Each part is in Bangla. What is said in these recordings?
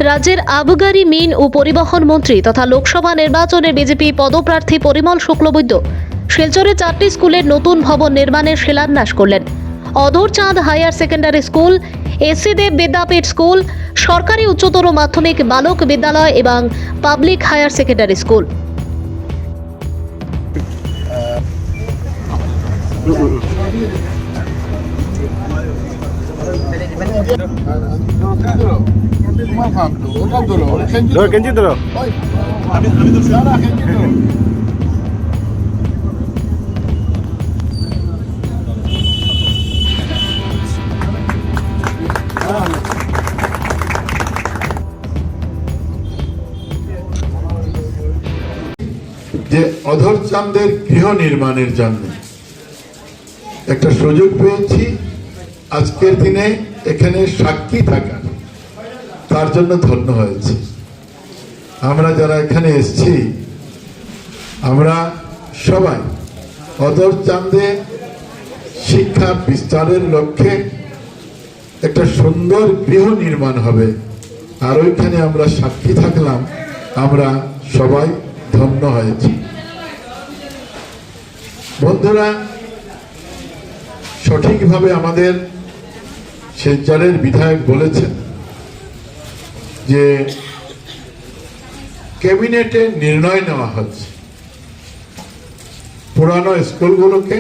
রাজ্যের আবগারি মিন ও পরিবহন মন্ত্রী তথা লোকসভা নির্বাচনে বিজেপি পদপ্রার্থী পরিমল শুক্লবৈদ্য শিলচরে 4টি স্কুলের নতুন ভবন নির্মাণের শিলান্যাস করলেন। Adharchand higher secondary school, SC Deb Vidyapith school, সরকারি উচ্চতর মাধ্যমিক বালক বিদ্যালয় এবং পাবলিক হায়ার সেকেন্ডারি স্কুল। যে অধরচাঁদের গৃহ নির্মাণের জন্য একটা সুযোগ পেয়েছি আজকের দিনে এখানে সাক্ষী থাকা, তার জন্য ধন্য হয়েছে। আমরা যারা এখানে এসেছি আমরা সবাই অধরচাঁদে শিক্ষা বিস্তারের লক্ষ্যে একটা সুন্দর গৃহ নির্মাণ হবে, আর ওইখানে আমরা সাক্ষী থাকলাম, আমরা সবাই ধন্য হয়েছি। বন্ধুরা, সঠিকভাবে আমাদের শিলচরের বিধায়ক বলেছেন যে ক্যাবিনেটে নির্ণয় নেওয়া হচ্ছে পুরানো স্কুলগুলোকে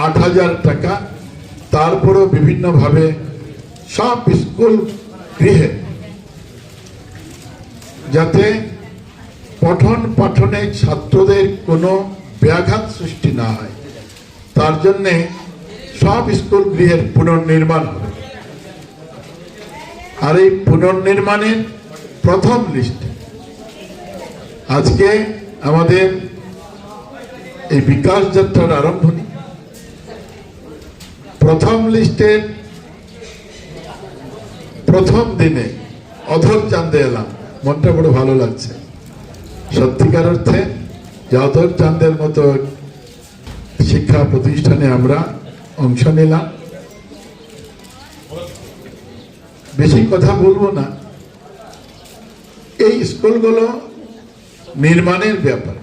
8,000 টাকা, তারপরেও বিভিন্নভাবে সব স্কুল গৃহে যাতে পঠন পাঠনে ছাত্রদের কোনো ব্যাঘাত সৃষ্টি না হয়, তার জন্যে সব স্কুল গৃহের পুনর্নির্মাণ হবে। আর এই পুনর্নির্মাণের প্রথম লিস্ট আজকে আমাদের এই বিকাশ যাত্রার আরম্ভণী। প্রথম লিস্টের প্রথম দিনে অধরচাঁদে এলাম, মনটা বড় ভালো লাগছে। সত্যিকার অর্থে যে অধরচাঁদের মতো শিক্ষা প্রতিষ্ঠানে আমরা অংশ নিলাম। বেশি কথা বলবো না, এই স্কুলগুলো নির্মাণের ব্যাপারে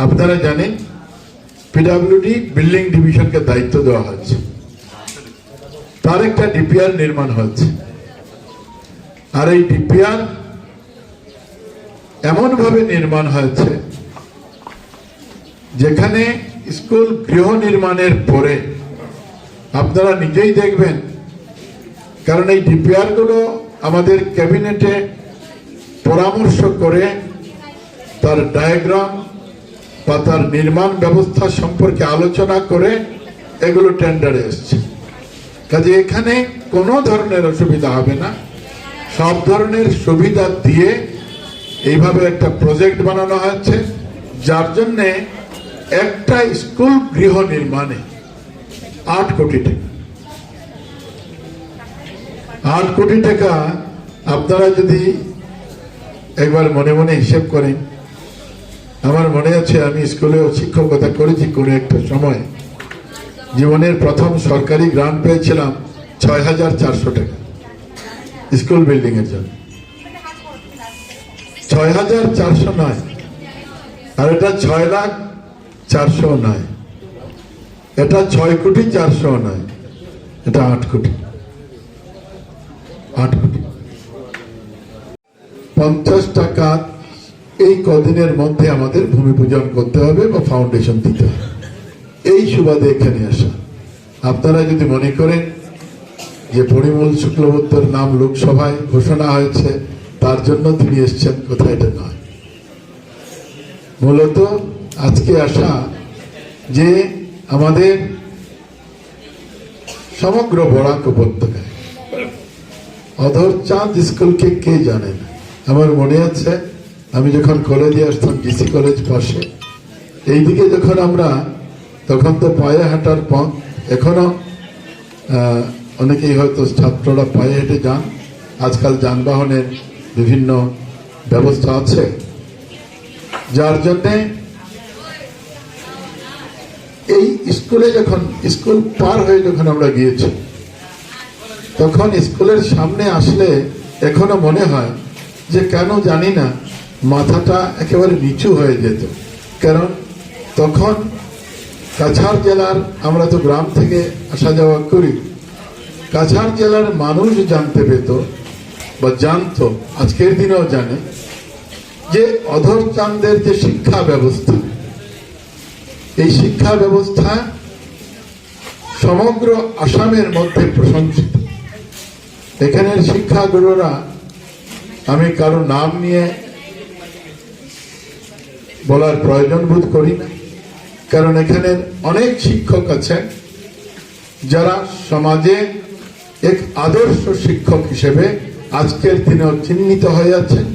আপনারা জানেন পিডব্লিউডি বিল্ডিং ডিভিশনকে দায়িত্ব দেওয়া হয়েছে, তার একটা ডিপিআর নির্মাণ হচ্ছে। আর এই ডিপিআর এমন ভাবে নির্মাণ হয়েছে যেখানে স্কুল গৃহ নির্মাণের পরে আপনারা নিজেই দেখবেন, কারণ এই ডিপিআর গুলো আমাদের ক্যাবিনেটে পরামর্শ করে তার ডায়াগ্রাম বা তার নির্মাণ ব্যবস্থা সম্পর্কে আলোচনা করে এগুলো টেন্ডারে এসছে। কাজে এখানে কোনো ধরনের অসুবিধা হবে না, সব ধরনের সুবিধা দিয়ে এইভাবে একটা প্রজেক্ট বানানো হয়েছে, যার জন্য একটা স্কুল গৃহ নির্মাণে 8 কোটি টাকা। 8 কোটি টাকা আপনারা যদি একবার মনে মনে হিসেব করেন, আমার মনে আছে আমি স্কুলেও শিক্ষকতা করেছি কোনো একটা সময়, জীবনের প্রথম সরকারি গ্রান্ট পেয়েছিলাম 6,400 টাকা স্কুল বিল্ডিং এর জন্য। 6,400 নয়, আর এটা 6,04,000 নয়, এটা 6,400,000 নয়, এটা 8 কোটি। 8 কোটি 50 টাকা এই কদিনের মধ্যে আমাদের ভূমি পূজন করতে হবে বা ফাউন্ডেশন দিতে হবে। এই সুবাদে এখানে আসা। আপনারা যদি মনে করেন যে পরিমল শুক্লবৈদ্যর নাম লোকসভায় ঘোষণা হয়েছে তার জন্য তিনি এসছেন, কোথায়, এটা নয়। মূলত আজকে আসা যে আমাদের সমগ্র বরাক উপত্যকায় অধরচাঁদ স্কুলকে কে জানে না। আমার মনে আছে আমি যখন কলেজে আসতাম, ডিসি কলেজ পাশে, এইদিকে যখন আমরা, তখন তো পায়ে হাঁটার পথ, এখনো অনেকেই হয়তো ছাত্ররা পায়ে হেঁটে যান, আজকাল যানবাহনের বিভিন্ন ব্যবস্থা আছে, যার জন্যে এই স্কুলে যখন স্কুল পার হয়ে যখন আমরা গিয়েছি, তখন স্কুলের সামনে আসলে এখনো মনে হয় যে কেন জানি না মাথাটা একেবারে নিচু হয়ে যেত। কারণ তখন কাছাড় জেলার, আমরা তো গ্রাম থেকে আসা যাওয়া করি, কাছাড় জেলার মানুষ জানতে পেত বা জানতো, আজকের দিনেও জানে, যে অধর চাঁদের যে শিক্ষা ব্যবস্থা, এই শিক্ষা ব্যবস্থা সমগ্র আসামের মধ্যে প্রশংসিত। এখানের শিক্ষাগুরুরা, আমি কারো নাম নিয়ে বলার প্রয়োজন বোধ করি না, কারণ এখানের অনেক শিক্ষক আছেন যারা সমাজে এক আদর্শ শিক্ষক হিসেবে আজকের দিনেও চিহ্নিত হয়ে আছেন।